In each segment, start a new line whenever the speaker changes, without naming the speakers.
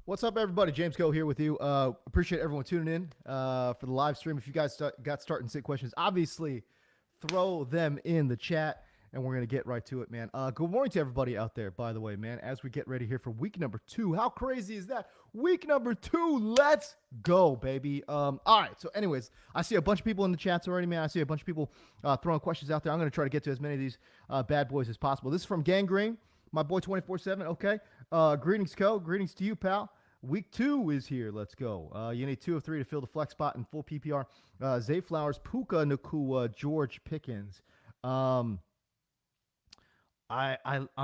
What's up, everybody? James Go here with you. Appreciate everyone tuning in for the live stream. If you guys got start and sit questions, obviously throw them in the chat, and we're going to get right to it, man. Good morning to everybody out there, by the way, man, as we get ready here for week number 2. How crazy is that? Week number 2. Let's go, baby. All right. So anyways, I see a bunch of people in the chats already, man. I see a bunch of people throwing questions out there. I'm going to try to get to as many of these bad boys as possible. This is from Gangrene, my boy 24/7. Okay. Greetings, Co. Greetings to you, pal. Week 2 is here. Let's go. You need 2 of 3 to fill the flex spot in full PPR. Zay Flowers, Puka Nakua, George Pickens. I'm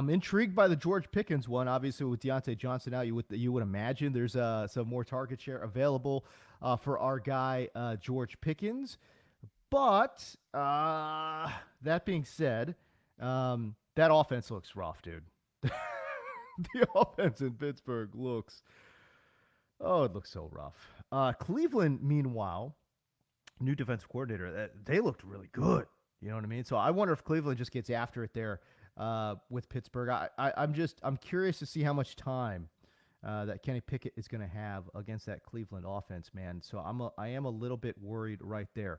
intrigued by the George Pickens one. Obviously, with Deontay Johnson out, you would imagine there's some more target share available for our guy George Pickens. But that being said, that offense looks rough, dude. The offense in Pittsburgh looks. Oh, it looks so rough. Cleveland, meanwhile, new defensive coordinator, they looked really good. You know what I mean? So I wonder if Cleveland just gets after it there with Pittsburgh. I'm curious to see how much time that Kenny Pickett is going to have against that Cleveland offense, man. So I am a little bit worried right there.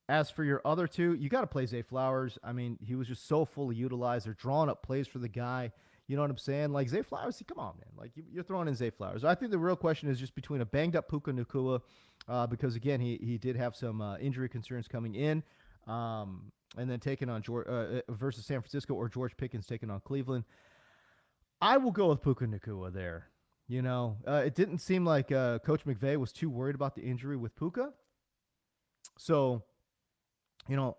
As for your other two, you got to play Zay Flowers. I mean, he was just so fully utilized. They're drawing up plays for the guy. You know what I'm saying? Like, Zay Flowers, come on, man. Like, you're throwing in Zay Flowers. I think the real question is just between a banged-up Puka Nakua, because, again, he did have some injury concerns coming in, and then taking on versus San Francisco, or George Pickens taking on Cleveland. I will go with Puka Nakua there. You know, it didn't seem like Coach McVay was too worried about the injury with Puka. So, you know,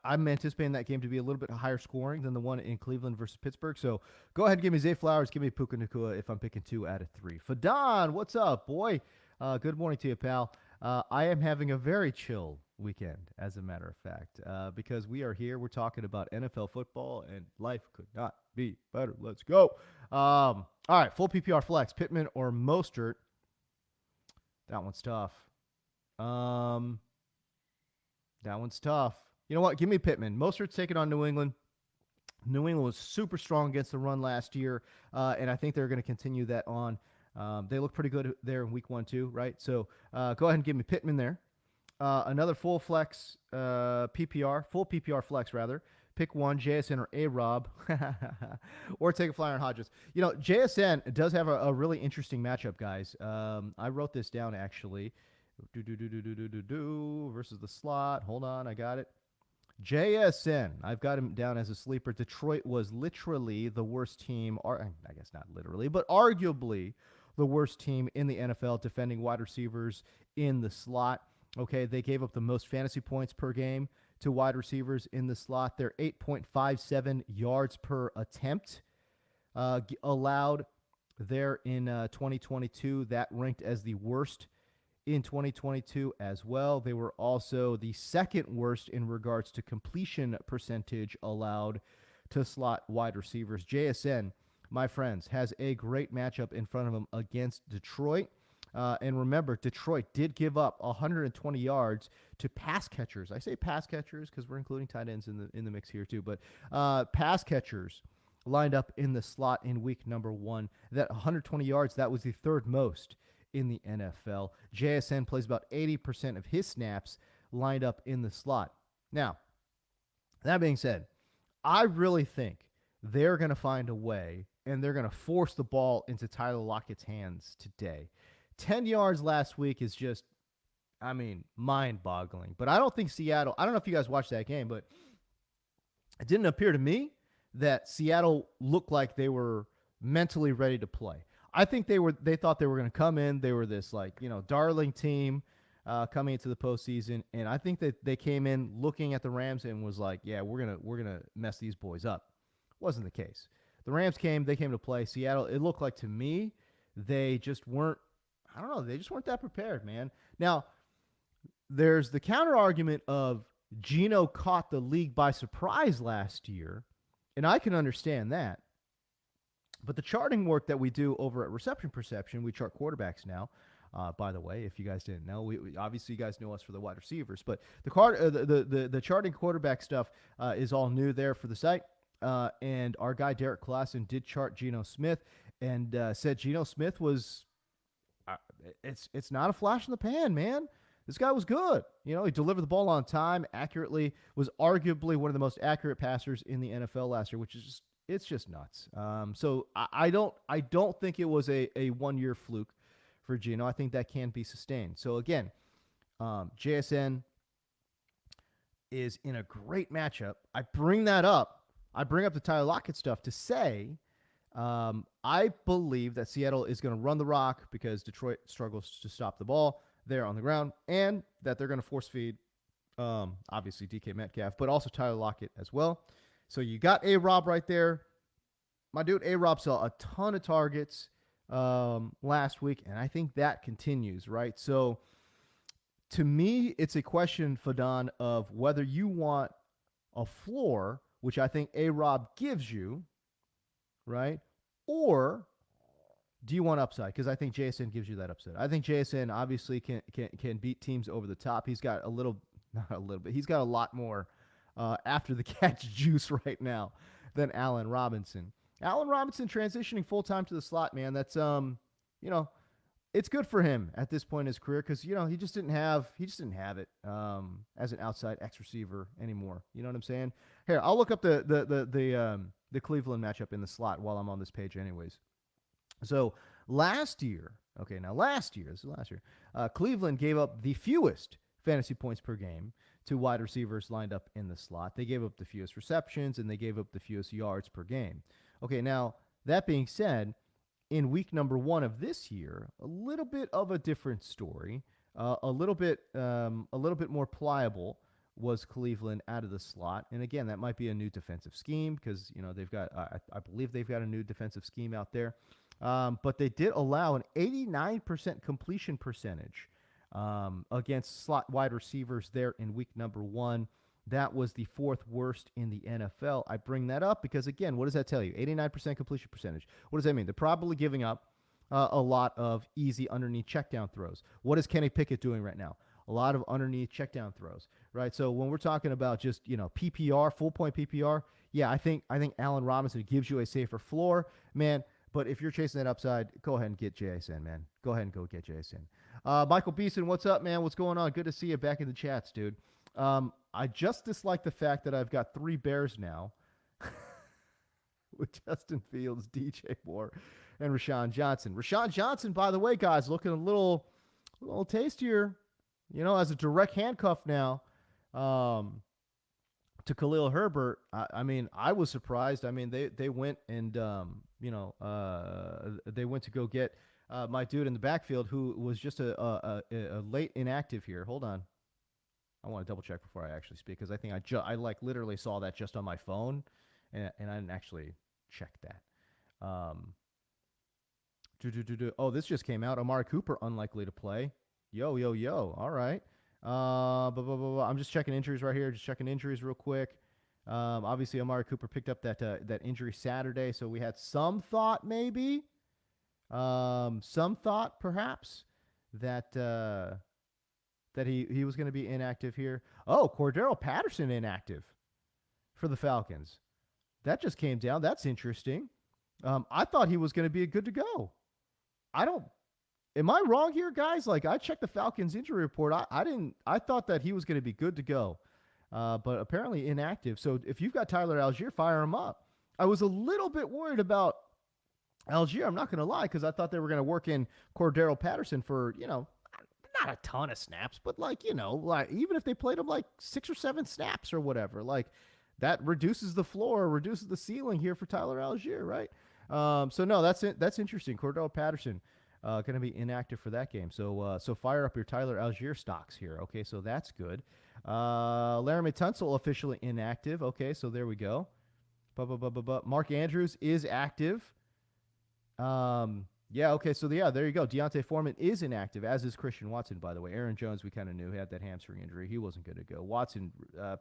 I'm anticipating that game to be a little bit higher scoring than the one in Cleveland versus Pittsburgh. So go ahead and give me Zay Flowers. Give me Puka Nakua if I'm picking 2 out of 3. Fadon, what's up, boy? Good morning to you, pal. I am having a very chill weekend, as a matter of fact, because we are here. We're talking about NFL football, and life could not be better. Let's go. All right, full PPR flex, Pittman or Mostert. That one's tough. That one's tough. You know what? Give me Pittman. Mostert's taking on New England. New England was super strong against the run last year, and I think they're going to continue that on. They look pretty good there in week 1, too, right? So go ahead and give me Pittman there. Another full flex PPR, full PPR flex, rather. Pick one, JSN or A-Rob, or take a flyer on Hodges. You know, JSN does have a really interesting matchup, guys. I wrote this down, actually. Versus the slot. Hold on, I got it. JSN. I've got him down as a sleeper. Detroit was literally the worst team, or I guess not literally, but arguably the worst team in the NFL defending wide receivers in the slot. Okay, they gave up the most fantasy points per game to wide receivers in the slot. They're 8.57 yards per attempt allowed there in 2022. That ranked as the worst in 2022 as well. They were also the second worst in regards to completion percentage allowed to slot wide receivers. JSN, my friends, has a great matchup in front of him against Detroit. And remember, Detroit did give up 120 yards to pass catchers. I say pass catchers because we're including tight ends in the mix here too. But pass catchers lined up in the slot in week number 1. That 120 yards, that was the third most in the NFL. JSN plays about 80% of his snaps lined up in the slot. Now, that being said, I really think they're going to find a way, and they're going to force the ball into Tyler Lockett's hands today. 10 yards last week is just, I mean, mind-boggling. But I don't think Seattle, I don't know if you guys watched that game, but it didn't appear to me that Seattle looked like they were mentally ready to play. I think they thought they were going to come in. They were this, like, you know, darling team coming into the postseason, and I think that they came in looking at the Rams and was like, yeah, we're gonna mess these boys up. Wasn't the case. The Rams came to play. Seattle, it looked like to me they just weren't. I don't know. They just weren't that prepared, man. Now, there's the counter argument of Geno caught the league by surprise last year, and I can understand that. But the charting work that we do over at Reception Perception, we chart quarterbacks now. By the way, if you guys didn't know, we obviously you guys know us for the wide receivers, but the charting quarterback stuff is all new there for the site. And our guy Derek Klassen did chart Geno Smith, and said Geno Smith was uh, it's not a flash in the pan, man. This guy was good. You know, he delivered the ball on time, accurately, was arguably one of the most accurate passers in the NFL last year, which is just it's just nuts. I don't think it was a 1 year fluke for Geno. I think that can be sustained. So again, JSN is in a great matchup. I bring that up. I bring up the Tyler Lockett stuff to say I believe that Seattle is going to run the rock because Detroit struggles to stop the ball there on the ground, and that they're going to force feed, obviously, DK Metcalf, but also Tyler Lockett as well. So you got A-Rob right there. My dude A-Rob saw a ton of targets last week, and I think that continues, right? So to me, it's a question, Fadon, of whether you want a floor, which I think A-Rob gives you, right? Or do you want upside? Because I think JSN gives you that upside. I think JSN obviously can beat teams over the top. He's got a little, not a little bit, he's got a lot more after the catch juice right now than Allen Robinson. Allen Robinson transitioning full-time to the slot, man, that's, it's good for him at this point in his career because, he just didn't have it as an outside X receiver anymore. You know what I'm saying? Here, I'll look up the Cleveland matchup in the slot while I'm on this page anyways. So last year, Cleveland gave up the fewest fantasy points per game to wide receivers lined up in the slot. They gave up the fewest receptions, and they gave up the fewest yards per game. Okay, now, that being said, in week number 1 of this year, a little bit of a different story, a little bit more pliable was Cleveland out of the slot. And again, that might be a new defensive scheme because, they've got, I believe they've got a new defensive scheme out there. But they did allow an 89% completion percentage against slot wide receivers there in week number 1. That was the 4th worst in the NFL. I bring that up because, again, what does that tell you? 89% completion percentage. What does that mean? They're probably giving up a lot of easy underneath checkdown throws. What is Kenny Pickett doing right now? A lot of underneath checkdown throws, right? So when we're talking about just, PPR, full point PPR, yeah, I think Allen Robinson gives you a safer floor, man. But if you're chasing that upside, go ahead and get JSN, man. Go ahead and go get JSN. Michael Beeson, what's up, man? What's going on? Good to see you back in the chats, dude. I just dislike the fact that I've got 3 Bears now with Justin Fields, DJ Moore, and Rashawn Johnson. Rashawn Johnson, by the way, guys, looking a little tastier, as a direct handcuff now to Khalil Herbert. I was surprised. They went and, they went to go get my dude in the backfield who was just a late inactive here. Hold on. I want to double check before I actually speak because I think I literally saw that just on my phone and I didn't actually check that. Oh, this just came out. Amari Cooper unlikely to play. Yo. All right. I'm just checking injuries right here. Just checking injuries real quick. Obviously, Amari Cooper picked up that injury Saturday, so we had some thought maybe, perhaps that he was going to be inactive here. Oh, Cordero Patterson inactive for the Falcons. That just came down. That's interesting. I thought he was going to be good to go. Am I wrong here, guys? I checked the Falcons injury report. I thought that he was going to be good to go, but apparently inactive. So if you've got Tyler Algier, fire him up. I was a little bit worried about Algier. I'm not going to lie, because I thought they were going to work in Cordero Patterson for, not a ton of snaps, but even if they played him 6 or 7 snaps or whatever, that reduces the floor, reduces the ceiling here for Tyler Algier, right? So no, that's interesting. Cordero Patterson going to be inactive for that game. So fire up your Tyler Algier stocks here. Okay, so that's good. Laramie Tunsil officially inactive. Okay, so there we go. Mark Andrews is active. Yeah, okay, so there you go. Deontay Foreman is inactive, as is Christian Watson, by the way. Aaron Jones, we kind of knew, he had that hamstring injury. He wasn't going to go. Watson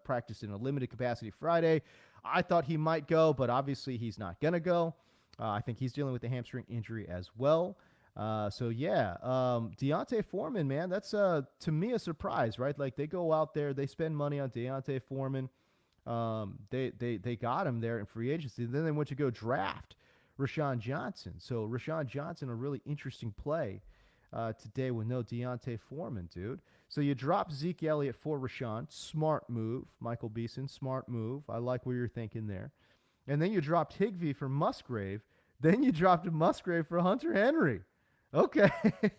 practiced in a limited capacity Friday. I thought he might go, but obviously he's not going to go. I think he's dealing with the hamstring injury as well. Deontay Foreman, man, that's to me a surprise, right? They go out there, they spend money on Deontay Foreman. They got him there in free agency. Then they went to go draft Rashawn Johnson. So Rashawn Johnson, a really interesting play today with no Deontay Foreman, dude. So you drop Zeke Elliott for Rashawn. Smart move. Michael Beason, smart move. I like what you're thinking there. And then you dropped Higbee for Musgrave. Then you dropped Musgrave for Hunter Henry. Okay. You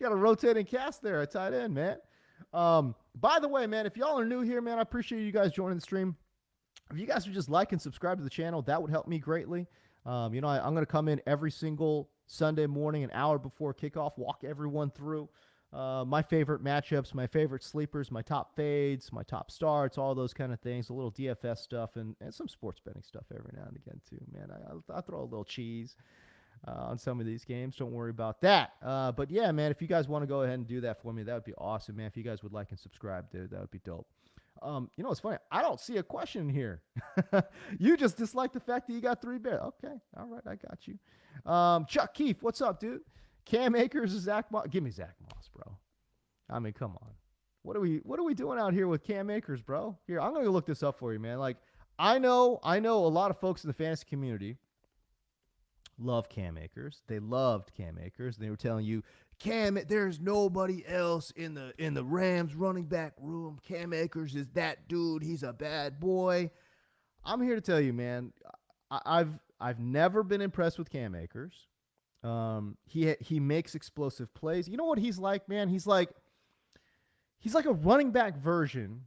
got a rotating cast there at tight end, man. By the way, man, if y'all are new here, man, I appreciate you guys joining the stream. If you guys would just like and subscribe to the channel, that would help me greatly. I'm going to come in every single Sunday morning, an hour before kickoff, walk everyone through my favorite matchups, my favorite sleepers, my top fades, my top starts, all those kind of things, a little DFS stuff, and some sports betting stuff every now and again, too, man. I throw a little cheese on some of these games. Don't worry about that. But, yeah, man, if you guys want to go ahead and do that for me, that would be awesome, man. If you guys would like and subscribe, dude, that would be dope. It's funny. I don't see a question here. You just dislike the fact that you got 3 bears. Okay. All right. I got you. Chuck Keefe, what's up, dude? Cam Akers is Zach Moss. Give me Zach Moss, bro. I mean, come on. What are we doing out here with Cam Akers, bro? Here, I'm going to look this up for you, man. Like, I know a lot of folks in the fantasy community love Cam Akers. They loved Cam Akers. They were telling you, Cam, there's nobody else in the Rams running back room. Cam Akers is that dude. He's a bad boy. I'm here to tell you, man. I've never been impressed with Cam Akers. He makes explosive plays. You know what he's like, man? He's like a running back version,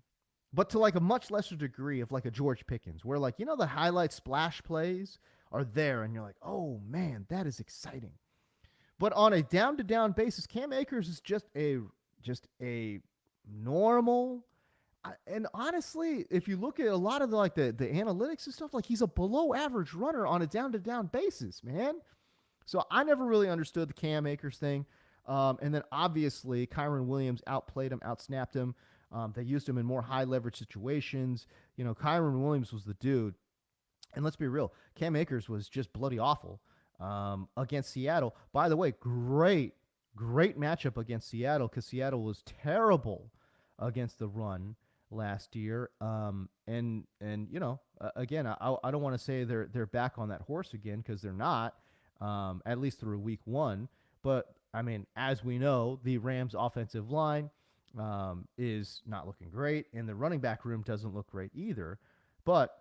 but to like a much lesser degree of like a George Pickens, where like, the highlight splash plays are there, and you're like, oh man, that is exciting. But on a down-to-down basis, Cam Akers is just a normal. And honestly, if you look at a lot of the analytics and stuff, like he's a below-average runner on a down-to-down basis, man. So I never really understood the Cam Akers thing. And then obviously, Kyron Williams outplayed him, outsnapped him. They used him in more high-leverage situations. Kyron Williams was the dude. And let's be real, Cam Akers was just bloody awful. Against Seattle. By the way, great matchup against Seattle, because Seattle was terrible against the run last year. Again, I don't want to say they're back on that horse again, because they're not, at least through week 1. But I mean, as we know, the Rams offensive line is not looking great, and the running back room doesn't look great either. But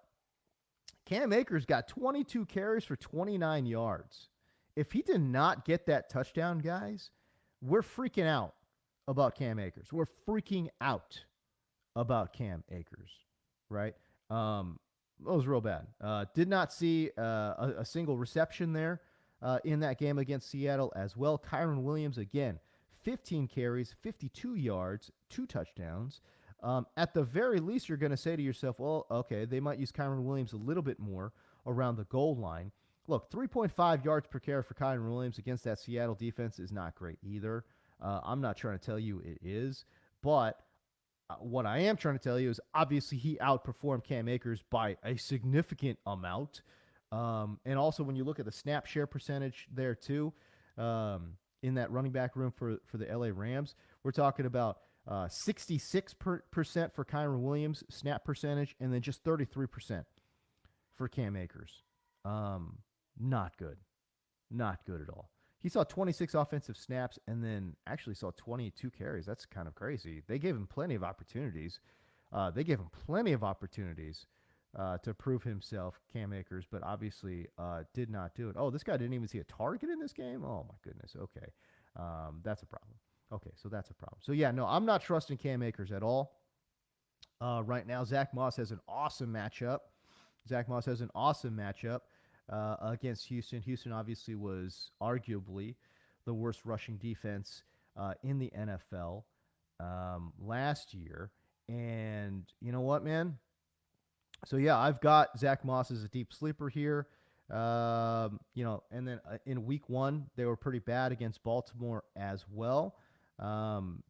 Cam Akers got 22 carries for 29 yards. If he did not get that touchdown, guys, we're freaking out about Cam Akers. We're freaking out about Cam Akers, right? That was real bad. Did not see a single reception there in that game against Seattle as well. Kyron Williams, again, 15 carries, 52 yards, 2 touchdowns. At the very least, you're going to say to yourself, well, okay, they might use Kyron Williams a little bit more around the goal line. Look, 3.5 yards per carry for Kyron Williams against that Seattle defense is not great either. I'm not trying to tell you it is, but what I am trying to tell you is obviously he outperformed Cam Akers by a significant amount. And also when you look at the snap share percentage there too, in that running back room for the LA Rams, we're talking about 66% for Kyron Williams snap percentage, and then just 33% for Cam Akers. Not good. Not good at all. He saw 26 offensive snaps and then actually saw 22 carries. That's kind of crazy. They gave him plenty of opportunities. To prove himself, Cam Akers, but obviously did not do it. Oh, this guy didn't even see a target in this game? Oh, my goodness. Okay. That's a problem. Okay, so that's a problem. So, yeah, no, I'm not trusting Cam Akers at all right now. Zach Moss has an awesome matchup. Against Houston. Houston obviously was arguably the worst rushing defense in the NFL last year. And you know what, man? So, yeah, I've got Zach Moss as a deep sleeper here. And then in week 1, they were pretty bad against Baltimore as well.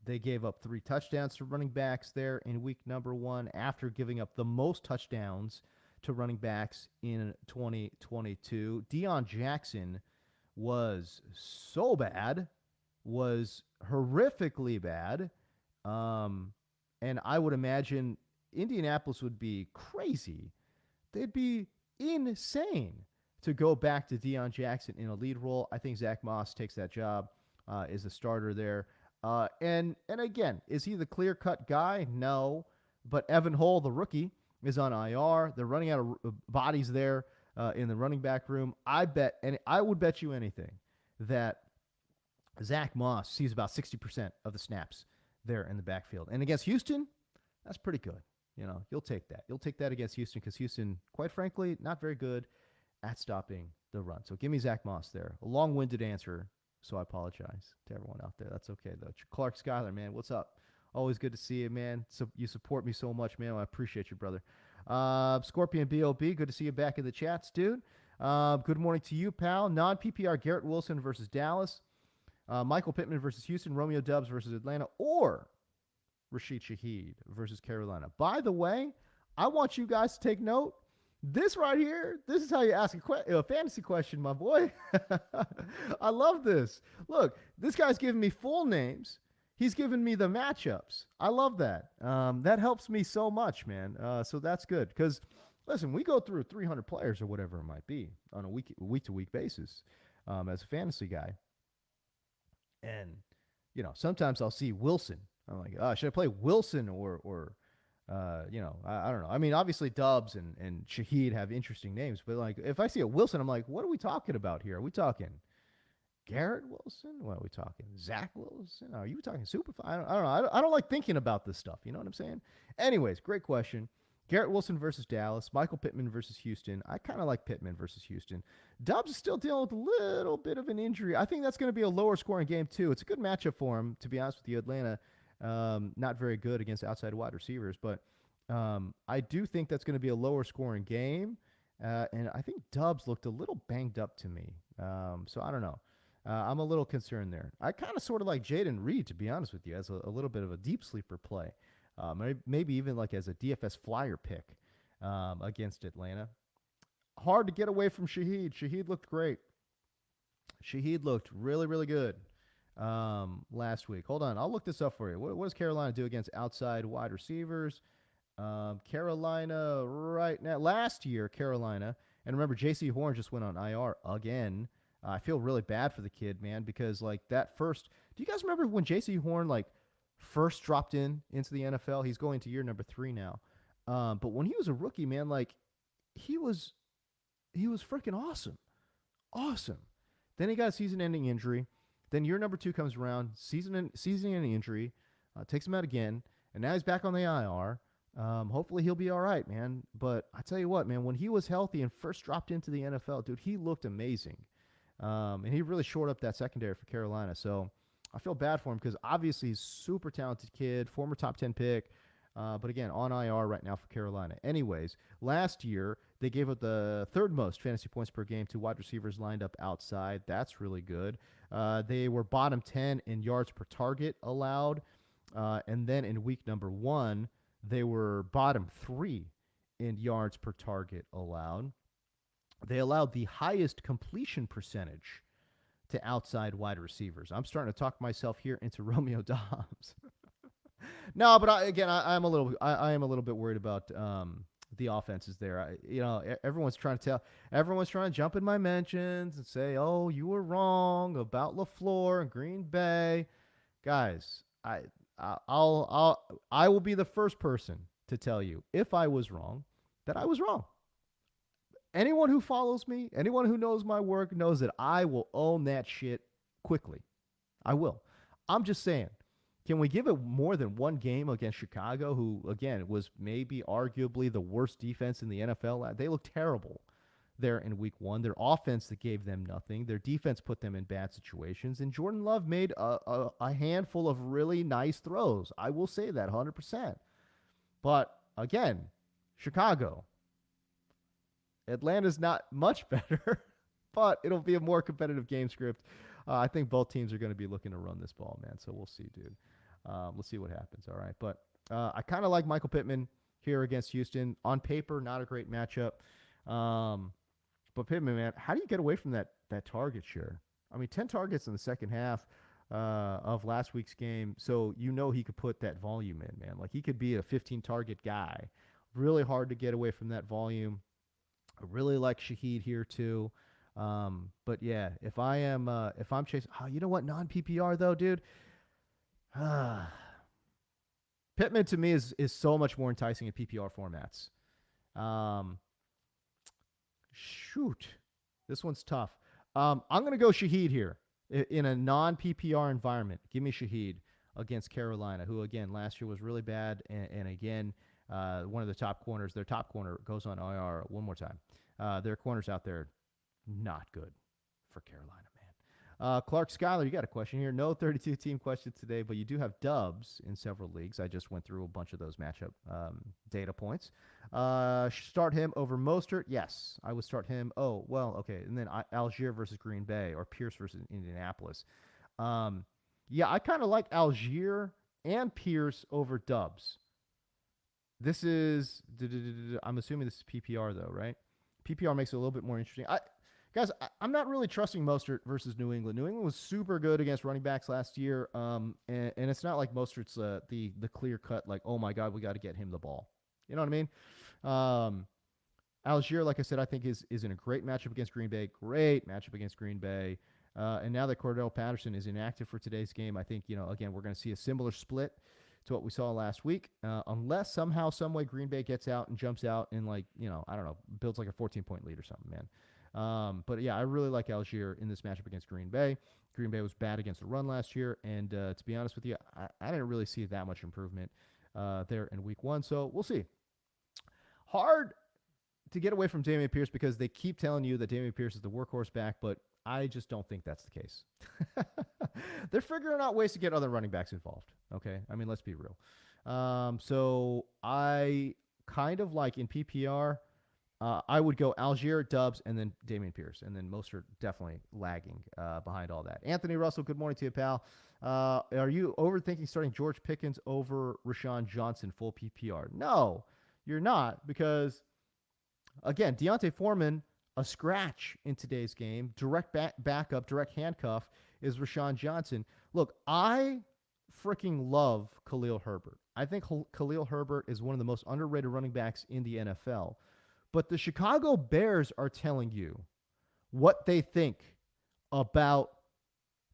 They gave up 3 touchdowns to running backs there in week number 1 after giving up the most touchdowns to running backs in 2022. Deion Jackson was so bad, was horrifically bad. And I would imagine Indianapolis would be crazy. They'd be insane to go back to Deion Jackson in a lead role. I think Zach Moss takes that job as a starter there. And again, is he the clear cut guy? No, but Evan Hull, the rookie, is on IR. They're running out of bodies there in the running back room. I bet, and I would bet you anything that Zach Moss sees about 60% of the snaps there in the backfield. And against Houston, that's pretty good. You'll take that. You'll take that against Houston because Houston, quite frankly, not very good at stopping the run. So give me Zach Moss there. A long-winded answer, so I apologize to everyone out there. That's okay, though. Clark Schuyler, man, what's up? Always good to see you, man. So you support me so much, man. I appreciate you, brother. Scorpion B.O.B., good to see you back in the chats, dude. Good morning to you, pal. Non-PPR, Garrett Wilson versus Dallas. Michael Pittman versus Houston. Romeo Doubs versus Atlanta. Or Rashid Shaheed versus Carolina. By the way, I want you guys to take note. This right here, this is how you ask a fantasy question, my boy. I love this. Look, this guy's giving me full names. He's giving me the matchups. I love that. That helps me so much, man. So that's good. Because, listen, we go through 300 players or whatever it might be on a week-to-week basis as a fantasy guy. And, sometimes I'll see Wilson. I'm like, should I play Wilson or I don't know. I mean, obviously Doubs and Shaheed have interesting names, but like if I see a Wilson, I'm like, what are we talking about here? Are we talking Garrett Wilson? What are we talking? Zach Wilson? Are you talking Superfly? I don't know. I don't like thinking about this stuff. You know what I'm saying? Anyways, great question. Garrett Wilson versus Dallas. Michael Pittman versus Houston. I kind of like Pittman versus Houston. Doubs is still dealing with a little bit of an injury. I think that's going to be a lower scoring game too. It's a good matchup for him, to be honest with you. Atlanta, not very good against outside wide receivers, but I do think that's going to be a lower scoring game. And I think Doubs looked a little banged up to me. So I don't know. I'm a little concerned there. I kind of sort of like Jaden Reed, to be honest with you, as a little bit of a deep sleeper play. Maybe even like as a DFS flyer pick against Atlanta. Hard to get away from Shaheed. Shaheed looked great. Shaheed looked really, really good last week. Hold on. I'll look this up for you. What does Carolina do against outside wide receivers? Carolina right now. Last year, Carolina. And remember, J.C. Horn just went on IR again. I feel really bad for the kid, man, because like that first. Do you guys remember when J.C. Horn like first dropped into the NFL? He's going to year number 3 now. But when he was a rookie, man, like he was freaking awesome. Awesome. Then he got a season-ending injury. Then year number 2 comes around, season-ending injury, takes him out again, and now he's back on the IR. Hopefully he'll be all right, man. But I tell you what, man, when he was healthy and first dropped into the NFL, dude, he looked amazing. And he really shored up that secondary for Carolina. So I feel bad for him because obviously he's a super talented kid, former top 10 pick. But again, on IR right now for Carolina. Anyways, last year they gave up the 3rd most fantasy points per game to wide receivers lined up outside. That's really good. They were bottom 10 in yards per target allowed. And then in week number 1, they were bottom 3 in yards per target allowed. They allowed the highest completion percentage to outside wide receivers. I'm starting to talk myself here into Romeo Doubs. No, but I am a little bit worried about the offenses there. Everyone's trying to jump in my mentions and say, "Oh, you were wrong about LaFleur and Green Bay." Guys, I will be the first person to tell you if I was wrong that I was wrong. Anyone who follows me, anyone who knows my work knows that I will own that shit quickly. I will. I'm just saying, can we give it more than one game against Chicago, who, again, was maybe arguably the worst defense in the NFL? They looked terrible there in week 1. Their offense that gave them nothing. Their defense put them in bad situations. And Jordan Love made a handful of really nice throws. I will say that 100%. But, again, Chicago. Atlanta's not much better, but it'll be a more competitive game script. I think both teams are going to be looking to run this ball, man. So we'll see, dude. Let's see what happens. All right. But I kind of like Michael Pittman here against Houston. On paper, not a great matchup. But Pittman, man, how do you get away from that target share? I mean, 10 targets in the second half of last week's game. So he could put that volume in, man. Like he could be a 15-target guy. Really hard to get away from that volume. I really like Shaheed here too. But yeah, if I'm chasing, you know what, non PPR though, dude, Pittman to me is so much more enticing in PPR formats. Um, shoot, this one's tough. I'm gonna go Shaheed here in a non PPR environment. Give me Shaheed against Carolina, who again last year was really bad, and again, one of the top corners, their top corner goes on IR one more time. Their corners out there not good for Carolina, man. Clark Schuyler, you got a question here. No 32 team questions today, but you do have dubs in several leagues. I just went through a bunch of those matchup data points. Start him over Mostert? Yes, I would start him. Oh, well, okay. And then Algier versus Green Bay or Pierce versus Indianapolis. Yeah, I kind of like Algier and Pierce over dubs. This is, I'm assuming this is PPR though, right? PPR makes it a little bit more interesting. I'm not really trusting Mostert versus New England. New England was super good against running backs last year, and it's not like Mostert's the clear cut like, oh my god, we got to get him the ball. You know what I mean? Algier, like I said, I think is in a great matchup against Green Bay. Great matchup against Green Bay. And now that Cordell Patterson is inactive for today's game, I think again we're going to see a similar split to what we saw last week, unless somehow, some way Green Bay gets out and jumps out and I don't know, builds like a 14-point lead or something, man. But yeah, I really like Algier in this matchup against Green Bay. Green Bay was bad against the run last year, and to be honest with you, I didn't really see that much improvement there in week one. So we'll see. Hard to get away from Dameon Pierce because they keep telling you that Dameon Pierce is the workhorse back, but I just don't think that's the case. They're figuring out ways to get other running backs involved. Okay, I mean, let's be real. So I kind of like in PPR, I would go Algier, Dubs, and then Dameon Pierce, and then Mostert definitely lagging behind all that. Anthony Russell, good morning to you, pal. Are you overthinking starting George Pickens over Rashawn Johnson full PPR? No, you're not, because again, Deontay Foreman, a scratch in today's game, direct backup, direct handcuff is Rashawn Johnson. Look, I freaking love Khalil Herbert. I think Khalil Herbert is one of the most underrated running backs in the NFL. But the Chicago Bears are telling you what they think about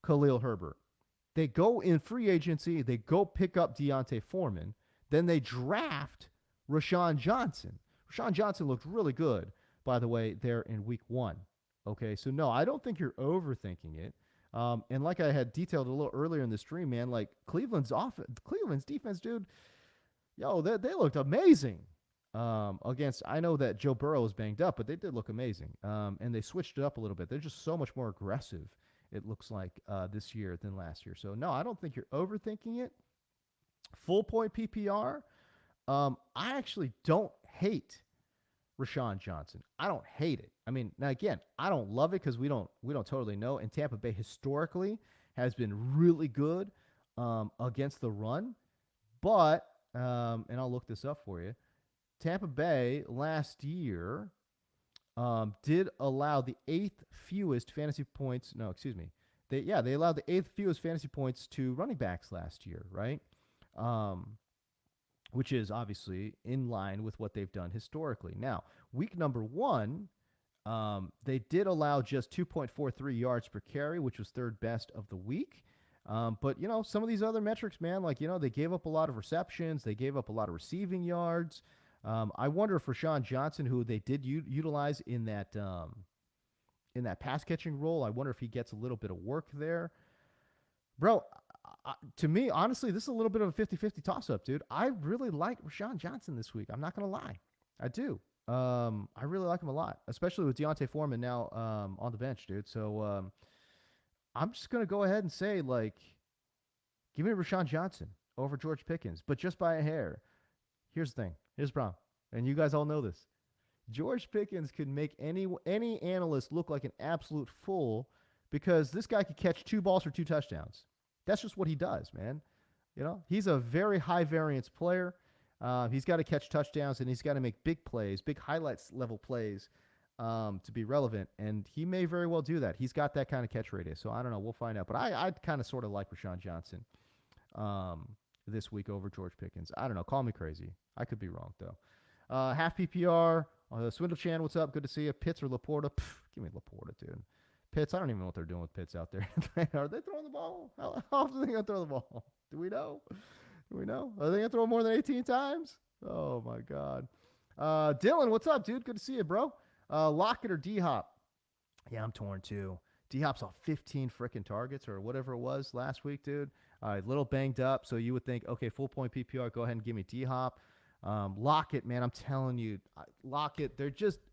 Khalil Herbert. They go in free agency, they go pick up Deontay Foreman, then they draft Rashawn Johnson. Rashawn Johnson looked really good, by the way, there in week one. Okay, so no, I don't think you're overthinking it. And like I had detailed a little earlier in the stream, man, like Cleveland's defense, dude, they looked amazing against. I know that Joe Burrow was banged up, but they did look amazing. And they switched it up a little bit. They're just so much more aggressive, it looks like, this year than last year. So no, I don't think you're overthinking it. Full point PPR. I actually don't hate Rashawn Johnson. I don't hate it. I mean, now again, I don't love it because we don't totally know. And Tampa Bay historically has been really good against the run. But and I'll look this up for you. Tampa Bay last year did allow the eighth fewest fantasy points. No, excuse me. They allowed the eighth fewest fantasy points to running backs last year, right? Which is obviously in line with what they've done historically. Now, week number one, they did allow just 2.43 yards per carry, which was third best of the week. But, some of these other metrics, man, like, they gave up a lot of receptions. They gave up a lot of receiving yards. I wonder if Rashawn Johnson, who they did utilize in that pass catching role, I wonder if he gets a little bit of work there. Bro, to me, honestly, this is a little bit of a 50-50 toss-up, dude. I really like Rashawn Johnson this week. I'm not going to lie. I do. I really like him a lot, especially with Deontay Foreman now on the bench, dude. So I'm just going to go ahead and say, like, give me Rashawn Johnson over George Pickens, but just by a hair. Here's the thing. Here's the problem. And you guys all know this. George Pickens could make any analyst look like an absolute fool because this guy could catch 2 balls for 2 touchdowns. That's just what he does, man. He's a very high variance player. He's got to catch touchdowns and he's got to make big plays, big highlights level plays to be relevant. And he may very well do that. He's got that kind of catch radius. So I don't know. We'll find out. But I kind of sort of like Rashawn Johnson this week over George Pickens. I don't know. Call me crazy. I could be wrong, though. Half PPR Swindle Chan, what's up? Good to see you. Pitts or Laporta? Pff, give me Laporta, dude. Pitts, I don't even know what they're doing with Pitts out there. Are they throwing the ball? How often are they going to throw the ball? Do we know? Do we know? Are they going to throw more than 18 times? Oh, my God. Dylan, what's up, dude? Good to see you, bro. Lockett or D-Hop? Yeah, I'm torn, too. D-Hop saw 15 freaking targets or whatever it was last week, dude. A little banged up, so you would think, okay, full point PPR, go ahead and give me D-Hop. Lockett, man, I'm telling you, Lockett, they're just –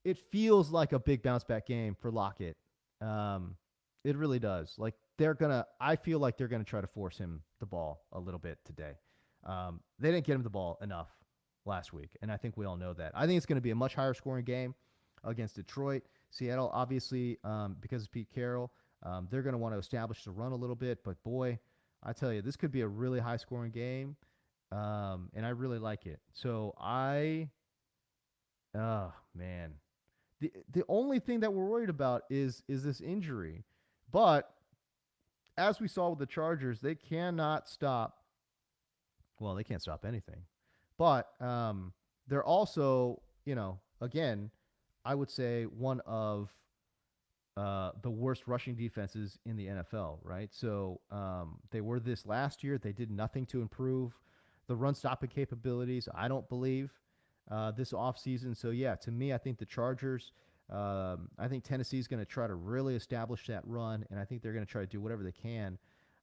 it feels like a big bounce back game for Lockett. It really does. Like I feel like they're going to try to force him the ball a little bit today. They didn't get him the ball enough last week, and I think we all know that. I think it's going to be a much higher scoring game against Detroit. Seattle, obviously, because of Pete Carroll, they're going to want to establish the run a little bit, but boy, I tell you, this could be a really high scoring game, and I really like it. So man. The only thing that we're worried about is this injury. But as we saw with the Chargers, they cannot stop. Well, they can't stop anything. But they're also, again, I would say one of the worst rushing defenses in the NFL, right? So they were this last year. They did nothing to improve the run stopping capabilities, I don't believe, this offseason. So, yeah, to me, I think the Chargers, I think Tennessee's going to try to really establish that run, and I think they're going to try to do whatever they can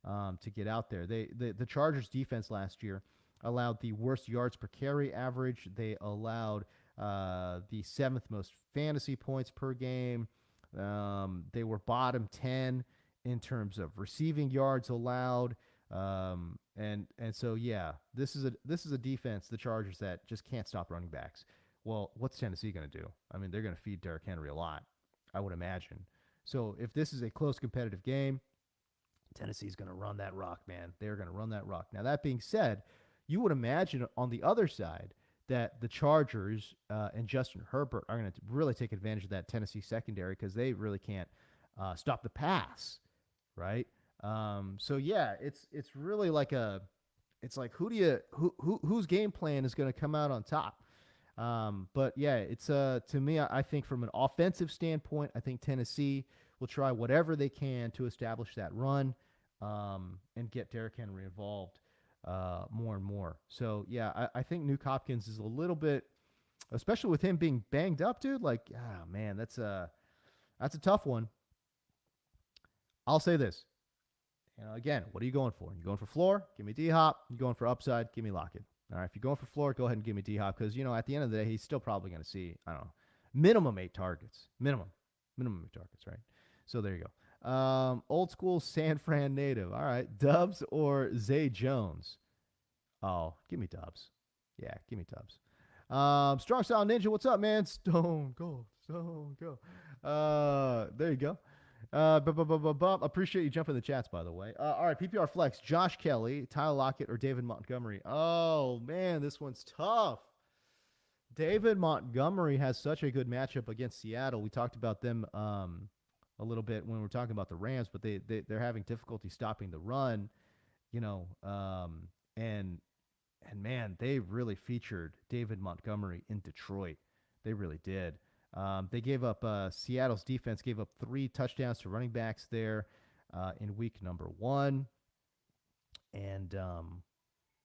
to get out there. The Chargers defense last year allowed the worst yards per carry average. They allowed the seventh most fantasy points per game. They were bottom 10 in terms of receiving yards allowed. And so, yeah, this is a defense, the Chargers, that just can't stop running backs. Well, what's Tennessee going to do? I mean, they're going to feed Derrick Henry a lot, I would imagine. So if this is a close competitive game, Tennessee's going to run that rock, man. They're going to run that rock. Now, that being said, you would imagine on the other side that the Chargers and Justin Herbert are going to really take advantage of that Tennessee secondary because they really can't stop the pass, right? So yeah, it's really like whose game plan is going to come out on top? But yeah, it's to me, I think from an offensive standpoint, I think Tennessee will try whatever they can to establish that run and get Derrick Henry involved more and more. So yeah, I think Nuke Hopkins is a little bit, especially with him being banged up, dude. Like, man, that's a tough one. I'll say this. Again, what are you going for? You going for floor? Give me D-Hop. You going for upside? Give me Lockett. All right, if you're going for floor, go ahead and give me D-Hop because, at the end of the day, he's still probably going to see, I don't know, minimum 8 targets. Minimum 8 targets, right? So there you go. Old school San Fran native. All right, Dubs or Zay Jones? Oh, give me Dubs. Yeah, give me Dubs. Strong Style Ninja, what's up, man? Stone Cold. There you go. Appreciate you jumping in the chats, by the way. All right, PPR Flex, Josh Kelly, Tyler Lockett, or David Montgomery. Oh, man, this one's tough. David Montgomery has such a good matchup against Seattle. We talked about them a little bit when we were talking about the Rams, but they're having difficulty stopping the run, and man, they really featured David Montgomery in Detroit. They really did. They gave up Seattle's defense gave up 3 touchdowns to running backs there in week number 1. And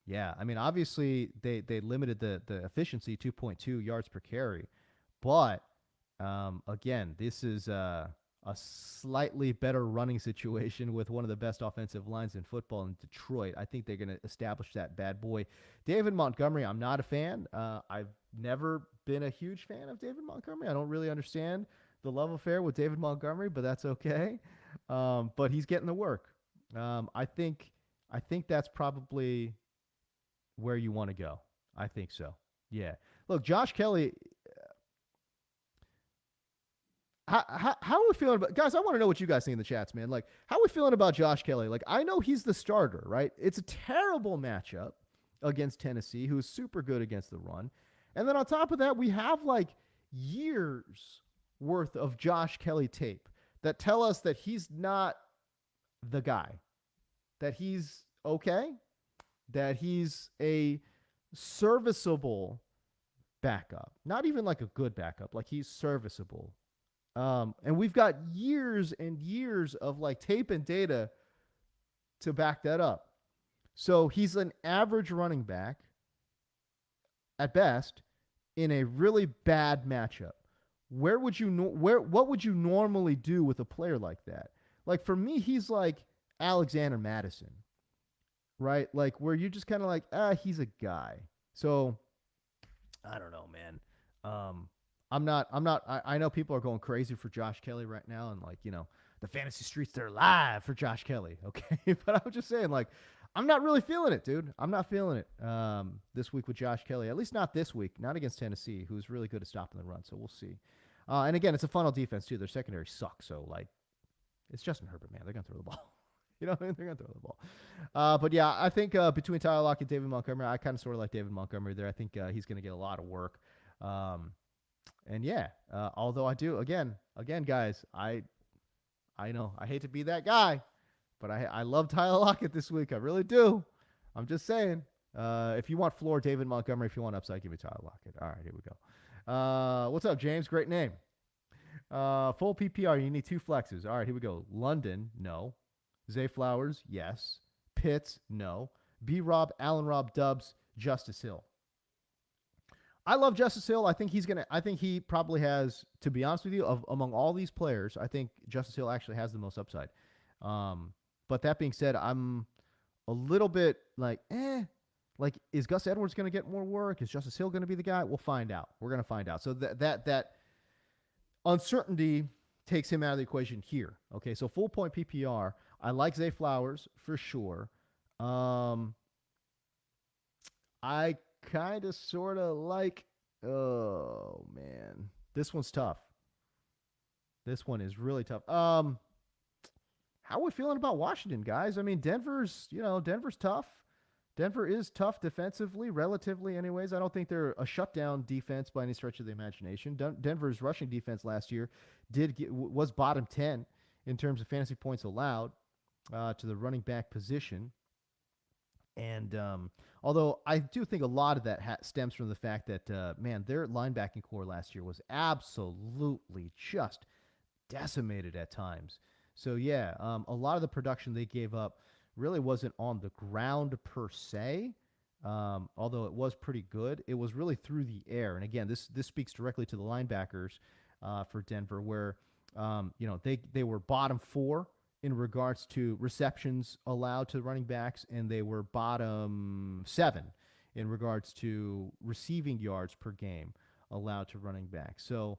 yeah, I mean, obviously they limited the efficiency 2.2 yards per carry. But again, this is a slightly better running situation with one of the best offensive lines in football in Detroit. I think they're going to establish that bad boy. David Montgomery, I'm not a fan. I've never been a huge fan of David Montgomery. I don't really understand the love affair with David Montgomery, but that's okay. But he's getting the work. I think that's probably where you want to go. I think so. Yeah. Look, Josh Kelly. How are we feeling about, guys? I want to know what you guys think in the chats, man. Like, how are we feeling about Josh Kelly? Like, I know he's the starter, right? It's a terrible matchup against Tennessee, who's super good against the run. And then on top of that, we have like years worth of Josh Kelly tape that tell us that he's not the guy, that he's okay, that he's a serviceable backup. Not even like a good backup. Like he's serviceable. And we've got years and years of like tape and data to back that up. So he's an average running back at best in a really bad matchup. Where would you where what would you normally do with a player like that? Like for me, he's like Alexander Madison, right? Like where you're just kind of like, he's a guy. So I don't know, man. I know people are going crazy for Josh Kelly right now, and like, the fantasy streets, they're live for Josh Kelly. Okay. But I'm just saying, like, I'm not really feeling it, dude. I'm not feeling it this week with Josh Kelly. At least not this week. Not against Tennessee, who's really good at stopping the run. So we'll see. And again, it's a funnel defense, too. Their secondary sucks. So, like, it's Justin Herbert, man. They're going to throw the ball. You know what I mean? They're going to throw the ball. But, yeah, I think between Tyler Lockett and David Montgomery, I kind of sort of like David Montgomery there. I think he's going to get a lot of work. And, yeah, although I do, again, guys, I know I hate to be that guy, but I love Tyler Lockett this week. I really do. I'm just saying. If you want floor, David Montgomery. If you want upside, give me Tyler Lockett. All right, here we go. What's up, James? Great name. Full PPR, you need 2 flexes. All right, here we go. London, no. Zay Flowers, yes. Pitts, no. B-Rob, Allen Rob, Dubs, Justice Hill. I love Justice Hill. I think he probably has, to be honest with you, among all these players, I think Justice Hill actually has the most upside. But that being said, I'm a little bit like, like, is Gus Edwards going to get more work? Is Justice Hill going to be the guy? We'll find out. We're going to find out. So that uncertainty takes him out of the equation here. Okay, so full point PPR. I like Zay Flowers for sure. I kind of sort of like, oh man, this one's tough. This one is really tough. How are we feeling about Washington, guys? I mean, Denver's tough. Denver is tough defensively, relatively anyways. I don't think they're a shutdown defense by any stretch of the imagination. Denver's rushing defense last year was bottom 10 in terms of fantasy points allowed to the running back position. And although I do think a lot of that stems from the fact that, their linebacking core last year was absolutely just decimated at times. So, yeah, a lot of the production they gave up really wasn't on the ground per se, although it was pretty good. It was really through the air. And, again, this speaks directly to the linebackers for Denver where, they were bottom 4 in regards to receptions allowed to running backs, and they were bottom 7 in regards to receiving yards per game allowed to running backs. So,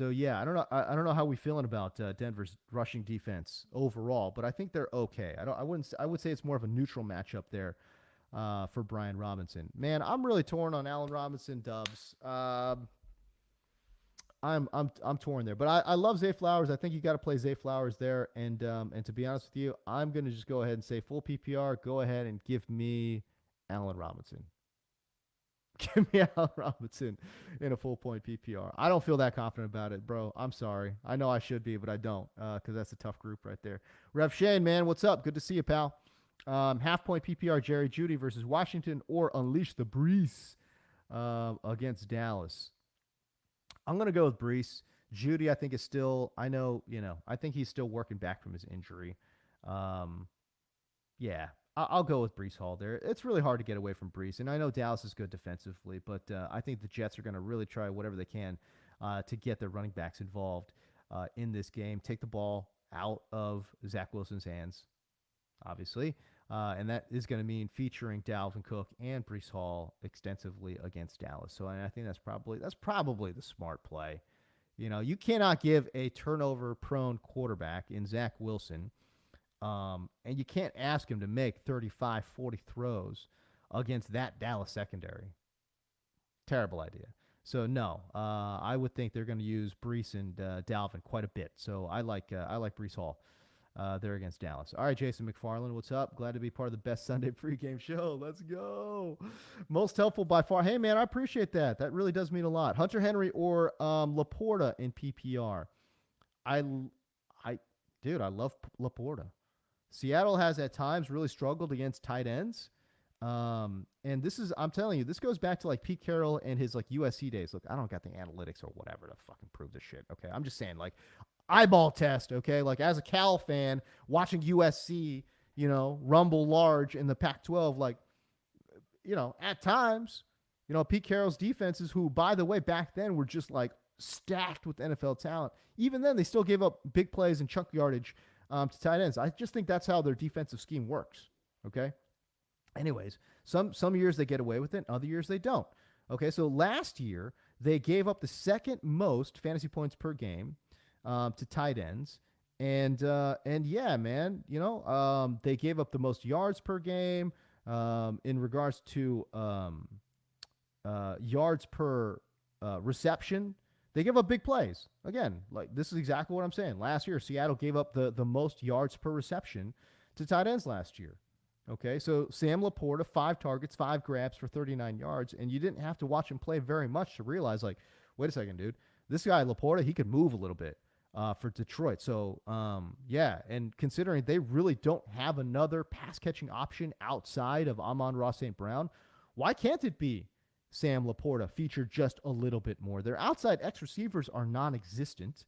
yeah, I don't know how we feeling about Denver's rushing defense overall, but I think they're okay. I would say it's more of a neutral matchup there for Brian Robinson. Man, I'm really torn on Allen Robinson, Dubs. I'm torn there, but I love Zay Flowers. I think you got to play Zay Flowers there, and to be honest with you, I'm going to just go ahead and say full PPR. Go ahead and give me Allen Robinson. Give me Allen Robinson in a full point PPR. I don't feel that confident about it, bro. I'm sorry. I know I should be, but I don't because that's a tough group right there. Rev Shane, man, what's up? Good to see you, pal. Half point PPR, Jerry Jeudy versus Washington or Unleash the Brees against Dallas. I'm going to go with Brees. Jeudy, I think, is still, I think he's still working back from his injury. Yeah, I'll go with Brees Hall there. It's really hard to get away from Brees, and I know Dallas is good defensively, but I think the Jets are going to really try whatever they can to get their running backs involved in this game. Take the ball out of Zach Wilson's hands, obviously, and that is going to mean featuring Dalvin Cook and Brees Hall extensively against Dallas. So I think that's probably the smart play. You cannot give a turnover-prone quarterback in Zach Wilson. And you can't ask him to make 35, 40 throws against that Dallas secondary. Terrible idea. So, no, I would think they're going to use Brees and Dalvin quite a bit. So, I like Brees Hall there against Dallas. All right, Jason McFarland, what's up? Glad to be part of the best Sunday pregame show. Let's go. Most helpful by far. Hey, man, I appreciate that. That really does mean a lot. Hunter Henry or Laporta in PPR. I love Laporta. Seattle has at times really struggled against tight ends. And this is, I'm telling you, this goes back to like Pete Carroll and his like USC days. Look, I don't got the analytics or whatever to fucking prove this shit. Okay. I'm just saying, like, eyeball test. Okay. Like, as a Cal fan, watching USC, rumble large in the Pac 12, like, at times, Pete Carroll's defenses, who, by the way, back then were just like stacked with NFL talent, even then they still gave up big plays and chunk yardage to tight ends. I just think that's how their defensive scheme works. Okay. Anyways, some years they get away with it, other years they don't. Okay, so last year they gave up the second most fantasy points per game to tight ends, and yeah, man, they gave up the most yards per game in regards to yards per reception. They give up big plays. Again, like, this is exactly what I'm saying. Last year, Seattle gave up the most yards per reception to tight ends last year. Okay, so Sam Laporta, 5 targets, 5 grabs for 39 yards, and you didn't have to watch him play very much to realize, like, wait a second, dude, this guy Laporta, he could move a little bit for Detroit. So, yeah, and considering they really don't have another pass-catching option outside of Amon-Ra St. Brown, why can't it be Sam Laporta featured just a little bit more? Their outside X receivers are non-existent,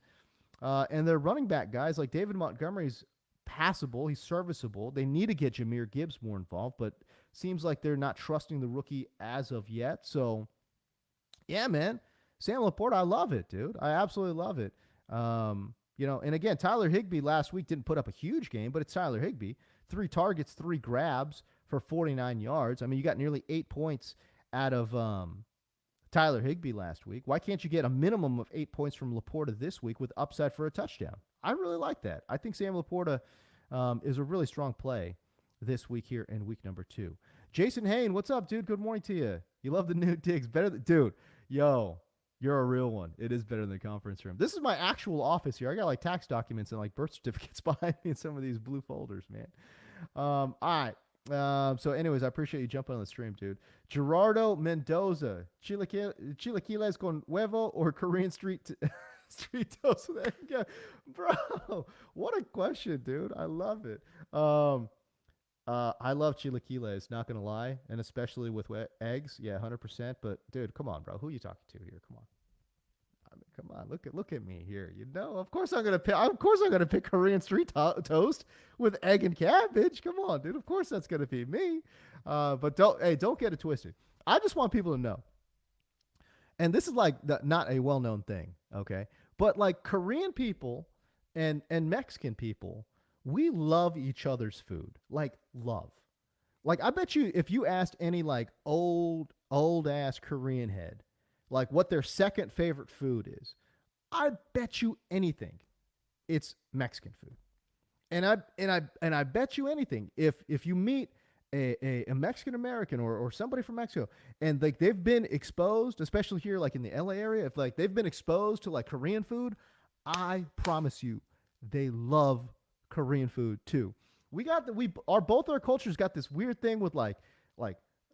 and their running back guys like David Montgomery's passable. He's serviceable. They need to get Jahmyr Gibbs more involved, but seems like they're not trusting the rookie as of yet. So, yeah, man, Sam Laporta, I love it, dude. I absolutely love it. And again, Tyler Higbee last week didn't put up a huge game, but it's Tyler Higbee. 3 targets, 3 grabs for 49 yards. I mean, you got nearly 8 points out of Tyler Higbee last week. Why can't you get a minimum of 8 points from Laporta this week with upside for a touchdown? I really like that. I think Sam Laporta is a really strong play this week here in week number 2. Jason Hain, what's up, dude? Good morning to you. You love the new digs. Better than, dude, yo, you're a real one. It is better than the conference room. This is my actual office here. I got like tax documents and like birth certificates behind me in some of these blue folders, man. All right. So anyways, I appreciate you jumping on the stream, dude. Gerardo Mendoza, chilaquiles con huevo or Korean street toast with egg? Yeah. Bro, what a question, dude. I love it. I love chilaquiles, not gonna lie, and especially with eggs. Yeah, 100%. But dude, come on, bro. Who are you talking to here? Come on. I mean, come on, look at me here. Of course I'm gonna pick. Of course I'm gonna pick Korean street toast with egg and cabbage. Come on, dude. Of course that's gonna be me. But don't get it twisted. I just want people to know, and this is like not a well-known thing, okay? But like Korean people and Mexican people, we love each other's food. Like, love. Like, I bet you if you asked any like old ass Korean head, like what their second favorite food is, I bet you anything it's Mexican food. And I bet you anything if you meet a Mexican American or somebody from Mexico, and like they've been exposed, especially here like in the LA area, if like they've been exposed to like Korean food, I promise you they love Korean food too. Both our cultures got this weird thing with like